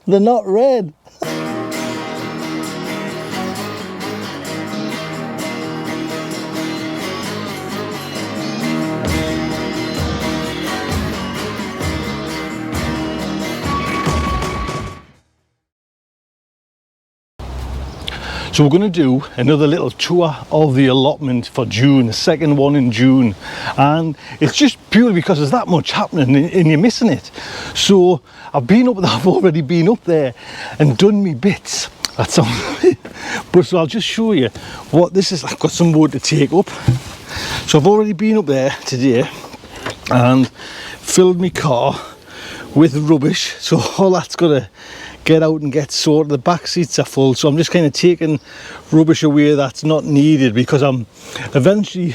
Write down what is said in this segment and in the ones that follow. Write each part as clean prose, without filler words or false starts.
They're not red. So we're going to do another little tour of the allotment for June, the second one in June, and it's just purely because there's that much happening and you're missing it. So I've already been up there and done me bits. That's all. But so I'll just show you what this is. I've got some wood to take up. So I've already been up there today and filled my car with rubbish. So all that's got to get out and get sorted. The back seats are full, so I'm just kind of taking rubbish away that's not needed, because I'm eventually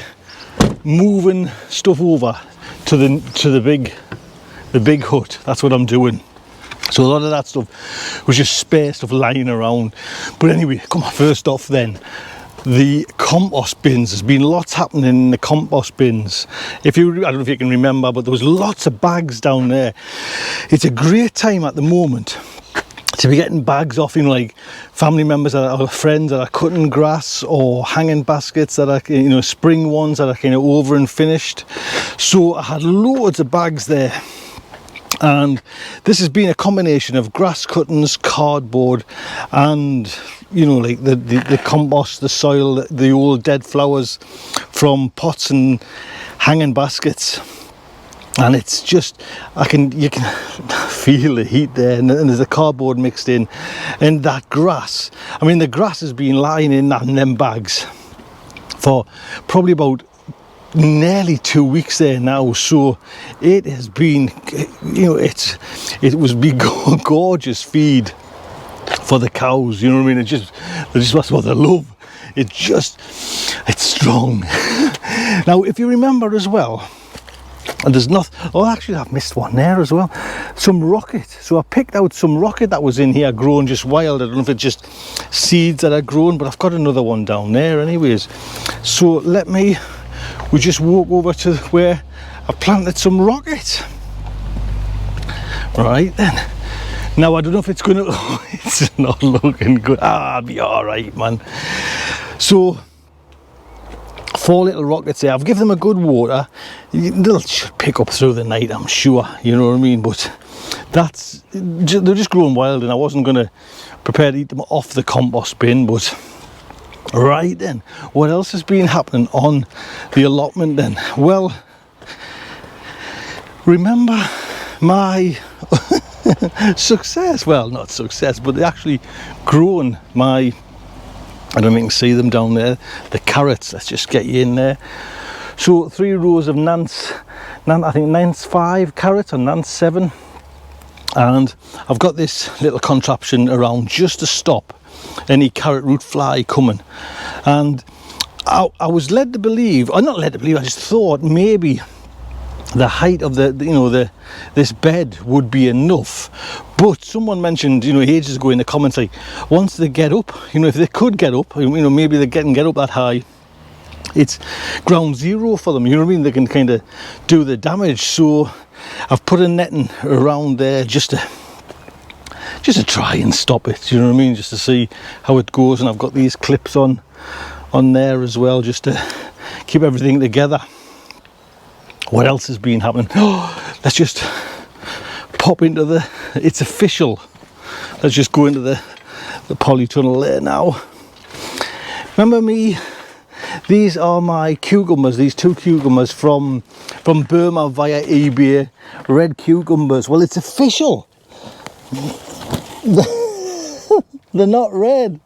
moving stuff over to the big hut. That's what I'm doing. So a lot of that stuff was just spare stuff lying around. But anyway, come on, first off then, the compost bins. There's been lots happening in the compost bins. I don't know if you can remember, but there was lots of bags down there. It's a great time at the moment to be getting bags off, like family members or friends that are cutting grass, or hanging baskets that are, spring ones that are kind of over and finished. So I had loads of bags there, and this has been a combination of grass cuttings, cardboard, and like the compost, the soil, the old dead flowers from pots and hanging baskets. And it's just, you can feel the heat there, and there's the cardboard mixed in, and that grass. I mean, the grass has been lying in them bags for probably about nearly 2 weeks there now. So it has been, it was big gorgeous feed for the cows. You know what I mean? That's what they love. It's strong. Now, if you remember as well. And there's nothing. Oh, actually, I've missed one there as well. Some rocket. So I picked out some rocket that was in here, grown just wild. I don't know if it's just seeds that are grown, but I've got another one down there, anyways. So we just walk over to where I planted some rocket. Right then. Now I don't know if it's gonna. It's not looking good. I'll be all right, man. So 4 little rockets there. I've given them a good water. They'll pick up through the night, I'm sure. You know what I mean? But they're just growing wild, and I wasn't going to prepare to eat them off the compost bin. But right then, what else has been happening on the allotment then? Well, remember my success? Well, not success, but they actually grown my, I don't know if you can see them down there, the carrots. Let's just get you in there. So 3 rows of I think Nance 5 carrots, or Nance 7, and I've got this little contraption around just to stop any carrot root fly coming. And I was led to believe, or not led to believe, I just thought maybe the height of this bed would be enough. But someone mentioned, ages ago in the comments, like, once they get up, if they could get up, maybe they get up that high, it's ground zero for them. You know what I mean? They can kind of do the damage. So I've put a netting around there just to try and stop it. You know what I mean? Just to see how it goes. And I've got these clips on there as well, just to keep everything together. What else has been happening? Oh, let's just pop into it's official. Let's just go into the polytunnel there now. Remember me? These are my cucumbers, these 2 cucumbers from Burma via eBay, red cucumbers. Well, it's official. They're not red.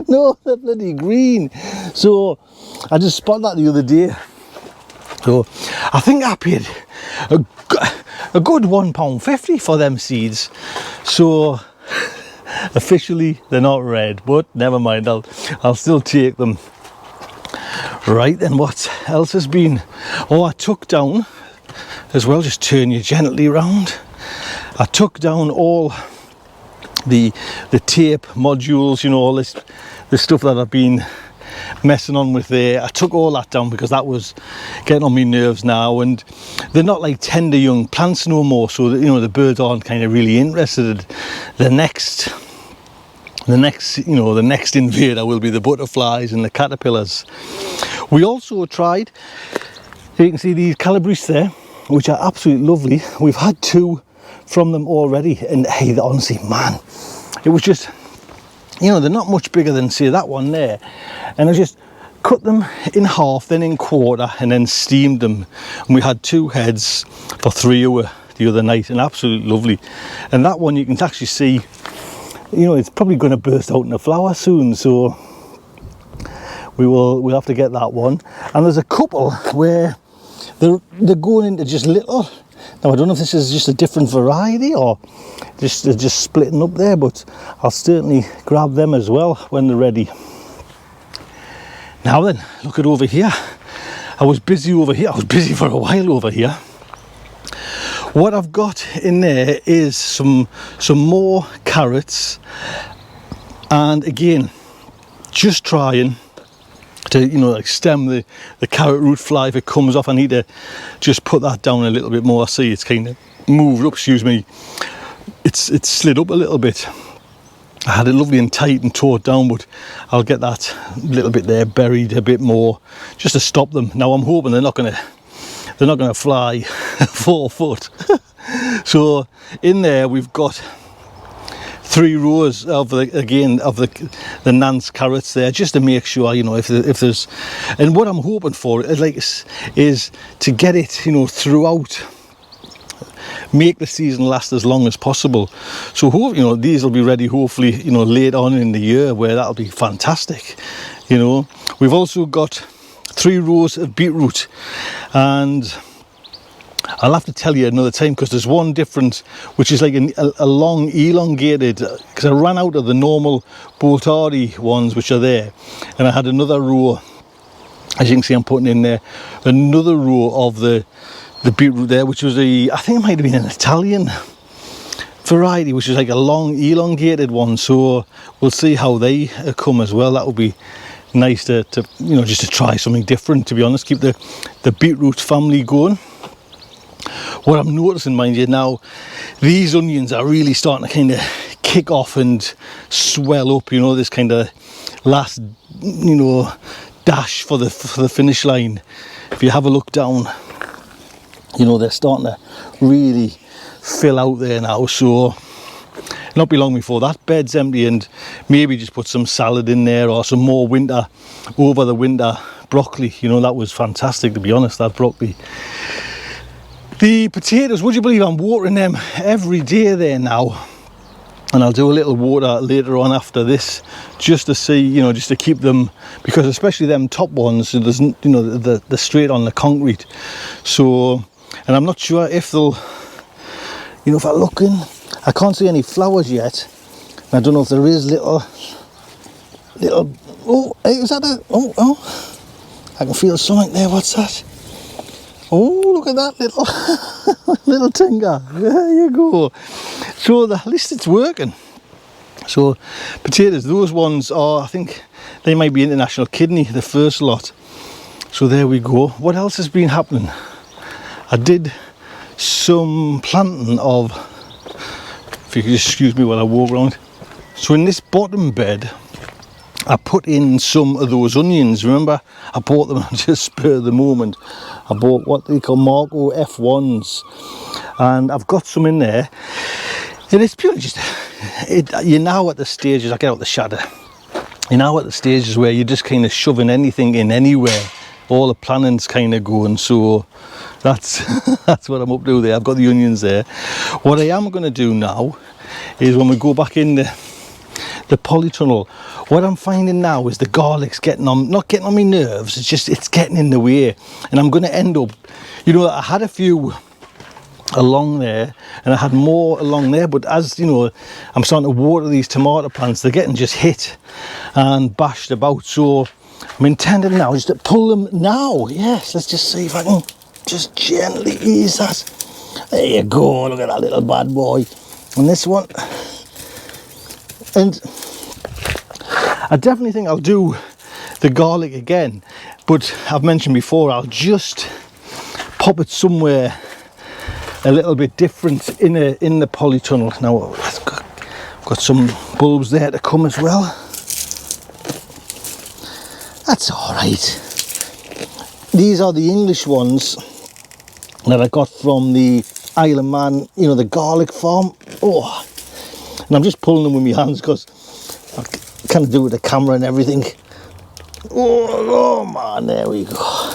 No, they're bloody green. So I just spotted that the other day. So I think I paid a good £1.50 for them seeds. So officially they're not red, but never mind, I'll still take them. Right then, what else has been? Oh, I took down as well, just turn you gently around. I took down all the tape modules, all this stuff that I've been messing on with there. I took all that down because that was getting on my nerves now, and they're not like tender young plants no more, so that, you know, the birds aren't kind of really interested. The next invader will be the butterflies and the caterpillars. We also tried, you can see these calabrese there, which are absolutely lovely. We've had 2 from them already, and hey, honestly, man, it was just, you know, they're not much bigger than, say, that one there, and I just cut them in half, then in quarter, and then steamed them, and we had 2 heads for 3 hours the other night, and absolutely lovely. And that one you can actually see, you know, it's probably going to burst out in a flower soon, so we'll have to get that one. And there's a couple where they're going into just little. Now I don't know if this is just a different variety or they're just splitting up there, but I'll certainly grab them as well when they're ready. Now then, look at over here. I was busy over here. I was busy for a while over here. What I've got in there is some more carrots, and again, just trying to, you know, like stem the carrot root fly. If it comes off, I need to just put that down a little bit more. See, it's kind of moved up, excuse me, it's slid up a little bit. I had it lovely and tight and tore it down, but I'll get that little bit there buried a bit more just to stop them. Now I'm hoping they're not going to fly 4 foot. So in there we've got 3 rows of the Nance carrots there, just to make sure, you know, if there's, and what I'm hoping for is to get it, you know, throughout, make the season last as long as possible. So hope, you know, these will be ready hopefully, you know, later on in the year, where that'll be fantastic. You know, we've also got 3 rows of beetroot, and I'll have to tell you another time, because there's one different, which is like a long elongated, because I ran out of the normal Boltari ones which are there, and I had another row, as you can see I'm putting in there, another row of the beetroot there, which was I think it might have been an Italian variety, which is like a long elongated one. So we'll see how they come as well. That will be nice to you know, just to try something different, to be honest, keep the beetroot family going. What I'm noticing, mind you, now these onions are really starting to kind of kick off and swell up, you know, this kind of last, you know, dash for the finish line. If you have a look down, you know, they're starting to really fill out there now, so not be long before that bed's empty, and maybe just put some salad in there or some more over the winter broccoli. You know, that was fantastic, to be honest, that broccoli. The potatoes, would you believe I'm watering them every day there now, and I'll do a little water later on after this, just to see, you know, just to keep them, because especially them top ones, there's, you know, they're straight on the concrete. So, and I'm not sure if they'll, you know, if I look in, I can't see any flowers yet. I don't know if there is little, oh, hey, is that a, oh, I can feel something there, what's that? Oh, look at that little tinker. There you go. So at least it's working. So potatoes, those ones are, I think they might be International Kidney, the first lot. So there we go. What else has been happening? I did some planting of, if you could just excuse me while I walk around. So in this bottom bed, I put in some of those onions. Remember, I bought them on just spur of the moment. I bought what they call Marco F1s, and I've got some in there. And it's purely just, you're now at the stages, I get out the shadow. You're now at the stages where you're just kind of shoving anything in anywhere. All the planning's kind of going, so that's that's what I'm up to there. I've got the onions there. What I am going to do now is, when we go back in the polytunnel, what I'm finding now is the garlic's not getting on my nerves, it's getting in the way, and I'm going to end up, you know, I had a few along there and I had more along there, but as you know, I'm starting to water these tomato plants, they're getting just hit and bashed about. So I'm intending now just to pull them now. Yes, let's just see if I can just gently ease that. There you go, look at that little bad boy. And this one, and I definitely think I'll do the garlic again, but I've mentioned before, I'll just pop it somewhere a little bit different in the polytunnel. Now I've got some bulbs there to come as well. That's all right. These are the English ones that I got from the Isle of Man, you know, the garlic farm. Oh, and I'm just pulling them with my hands because I can't do it with the camera and everything. Oh man, there we go.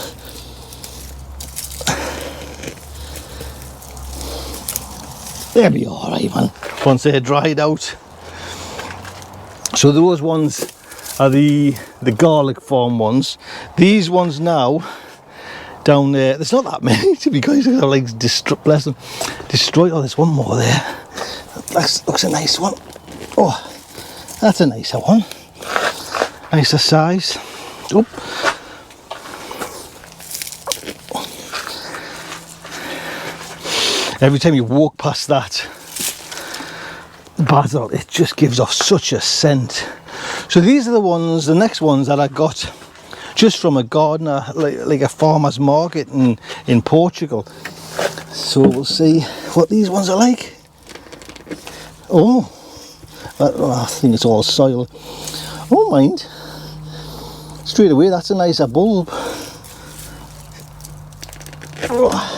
They'll be all right, man, once they're dried out. So those ones are the garlic farm ones. These ones now down there, there's not that many to be honest. I've like bless them, destroyed. Oh, there's one more there. That looks a nice one. Oh, that's a nicer one. Nicer size. Oop. Every time you walk past that basil, it just gives off such a scent. So these are the ones, the next ones that I got just from a gardener, like a farmer's market in Portugal. So we'll see what these ones are like. Oh, I think it's all soil. Oh, mind. Straight away, that's a nicer bulb. Oh.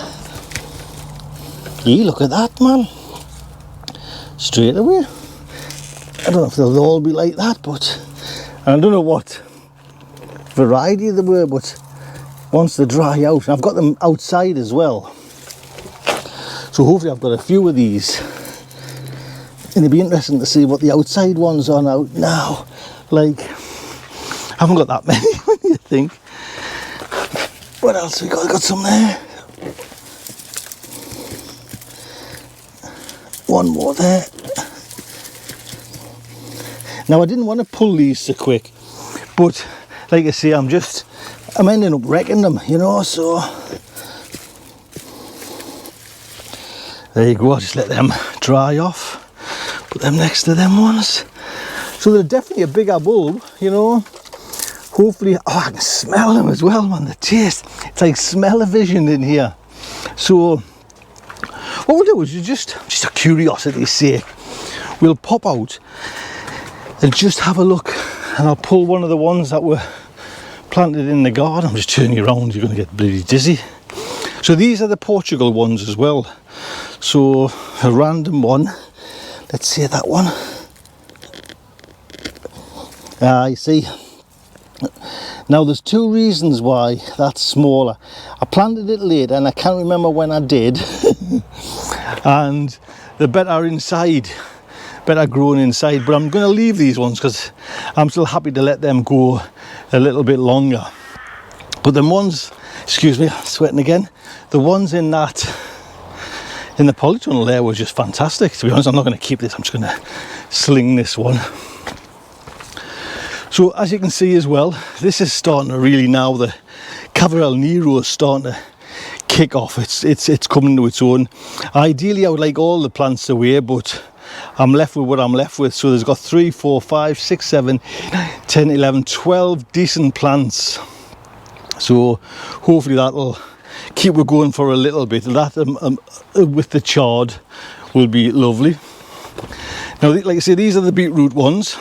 Yeah, look at that, man. Straight away. I don't know if they'll all be like that, but I don't know what variety they were, but once they dry out, and I've got them outside as well, so hopefully I've got a few of these, and it'd be interesting to see what the outside ones are now. Like, I haven't got that many. What do you think? What else we got? Got some there. One more there. Now I didn't want to pull these so quick, but like I say, I'm ending up wrecking them, you know, so there you go. I'll just let them dry off, put them next to them ones. So they're definitely a bigger bulb, you know. Hopefully, oh, I can smell them as well, man. The taste, it's like smell-o-vision in here. So what we'll do is just a curiosity's sake, we'll pop out and just have a look, and I'll pull one of the ones that were planted in the garden. I'm just turning you around, you're going to get bloody dizzy. So these are the Portugal ones as well. So a random one, let's see that one. You see, now there's two reasons why that's smaller. I planted it late and I can't remember when I did. And they're better inside, better grown inside, but I'm going to leave these ones because I'm still happy to let them go a little bit longer. But the ones, excuse me, sweating again, the ones in the polytunnel there were just fantastic. To be honest, I'm not going to keep this, I'm just going to sling this one. So as you can see as well, this is starting to really, now the Cavarel Nero is starting to kick off. It's coming to its own. Ideally I would like all the plants away, but I'm left with what I'm left with. So there's got 3, 4, 5, 6, 7, 10, 11, 12 decent plants. So hopefully that'll keep it going for a little bit. That with the chard will be lovely. Now, like I say, these are the beetroot ones.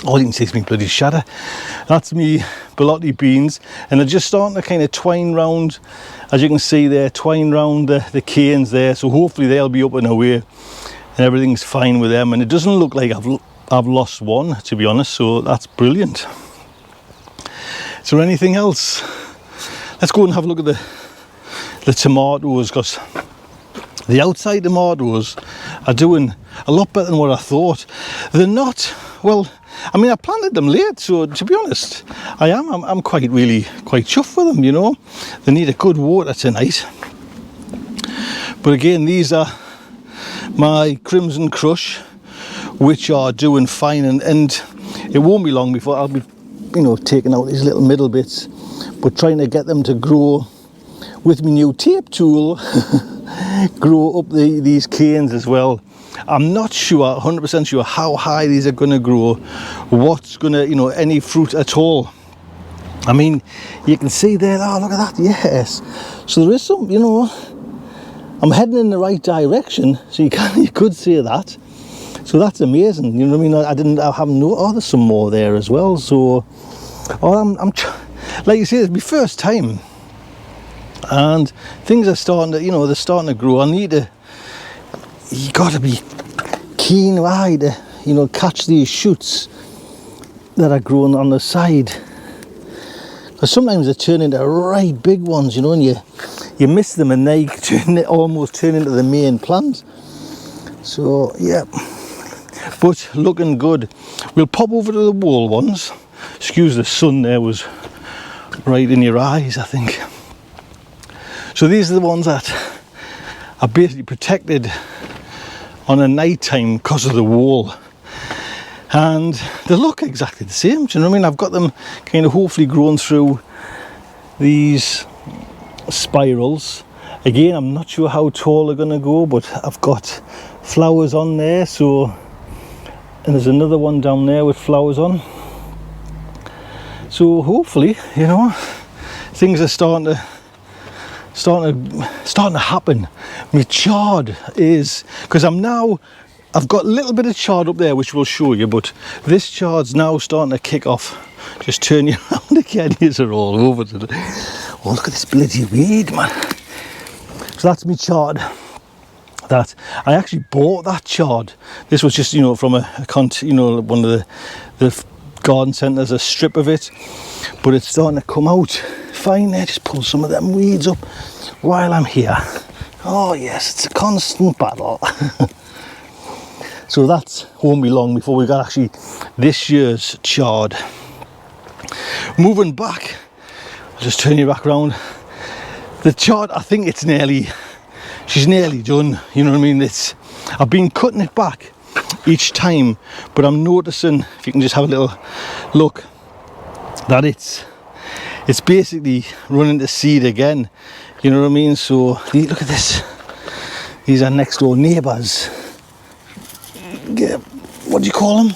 Oh, you can see it's me bloody shadow. That's me Bellotti beans, and they're just starting to kind of twine round, as you can see there, twine round the canes there. So hopefully they'll be up and away, and everything's fine with them. And it doesn't look like I've lost one, to be honest. So that's brilliant. Is there anything else? Let's go and have a look at the tomatoes, because the outside tomatoes are doing a lot better than what I thought. They're not, well, I mean, I planted them late, so to be honest, I'm quite chuffed with them, you know. They need a good water tonight. But again, these are my Crimson Crush, which are doing fine, and it won't be long before I'll be, you know, taking out these little middle bits, but trying to get them to grow with my new tape tool, grow up these canes as well. I'm not sure, 100% sure how high these are going to grow, what's going to, you know, any fruit at all. I mean, you can see there, oh look at that, yes. So there is some, you know, I'm heading in the right direction, so you could see that. So that's amazing, you know what I mean? I haven't known, oh there's some more there as well. So, oh, I'm like you say, it's my first time. And things are starting to, you know, they're starting to grow. You got to be keen-eyed to, you know, catch these shoots that are growing on the side. Because sometimes they turn into right big ones, you know, and you miss them and they almost turn into the main plant. So, yeah. But looking good. We'll pop over to the wall ones. Excuse the sun there, was right in your eyes, I think. So these are the ones that are basically protected on a night time because of the wall. And they look exactly the same, do you know what I mean? I've got them kind of hopefully grown through these spirals. Again, I'm not sure how tall they're going to go, but I've got flowers on there. So, and there's another one down there with flowers on. So hopefully, you know, things are starting to happen. My chard is, because I've got a little bit of chard up there which we'll show you, but this chard's now starting to kick off. Just turn you around again, these are all over today. Oh look at this bloody weed, man. So that's my chard. That I actually bought that chard. This was just, you know, from one of the garden centres, a strip of it, but it's starting to come out fine there. Just pull some of them weeds up while I'm here. Oh yes, it's a constant battle. So that won't be long before we got actually this year's chard. Moving back, I'll just turn you back around. The chard, I think she's nearly done, you know what I mean? I've been cutting it back each time, but I'm noticing, if you can just have a little look, that it's basically running to seed again, you know what I mean? So look at this, these are next door neighbours. What do you call them?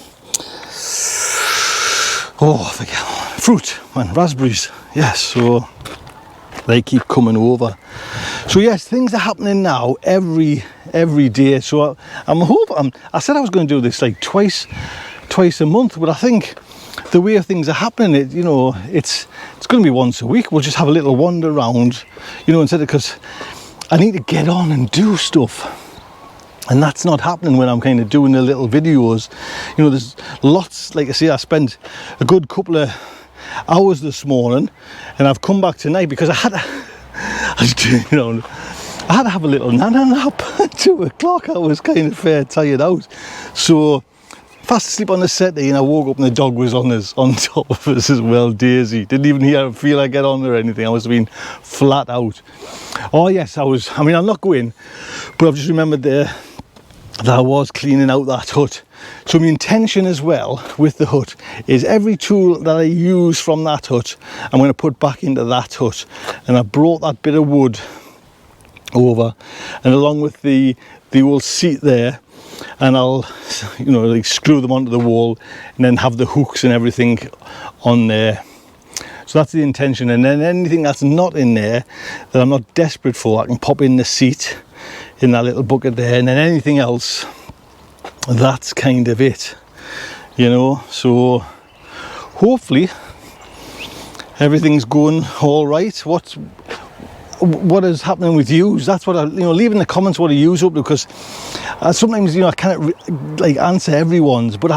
Oh, I forget. Fruit, man, raspberries. Yes, so they keep coming over. So yes, things are happening now every day. So I'm hoping. I said I was going to do this like twice a month, but I think the way things are happening, it's going to be once a week. We'll just have a little wander around, instead of, because I need to get on and do stuff. And that's not happening when I'm kind of doing the little videos. There's lots, like I say, I spent a good couple of hours this morning, and I've come back tonight because I had to have a little nap at 2 o'clock. I was kind of fair tired out. So fast asleep on the settee, and I woke up and the dog was on top of us as well, Daisy. Didn't even feel I get on or anything. I must have been flat out. Oh yes, I'm not going, but I've just remembered there that I was cleaning out that hut. So my intention as well with the hut is every tool that I use from that hut, I'm going to put back into that hut. And I brought that bit of wood over, and along with the old seat there, and I'll like screw them onto the wall and then have the hooks and everything on there. So that's the intention. And then anything that's not in there that I'm not desperate for, I can pop in the seat in that little bucket there, and then anything else, that's kind of it, so hopefully everything's going all right. What is happening with yous? That's what leave in the comments what you use up, because sometimes I can't answer everyone's, but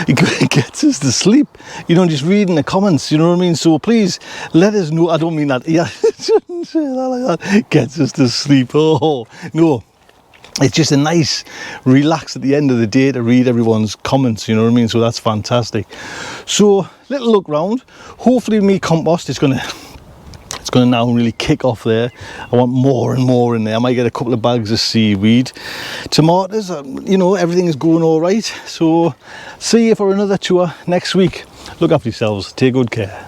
it gets us to sleep, just reading the comments, you know what I mean? So please let us know. I don't mean that, yeah, I shouldn't say that like that. Gets us to sleep. Oh no, it's just a nice relax at the end of the day to read everyone's comments, you know what I mean? So that's fantastic. So little look round. Hopefully me compost is going to now really kick off there. I want more and more in there. I might get a couple of bags of seaweed. Tomatoes, everything is going all right. So see you for another tour next week. Look after yourselves. Take good care.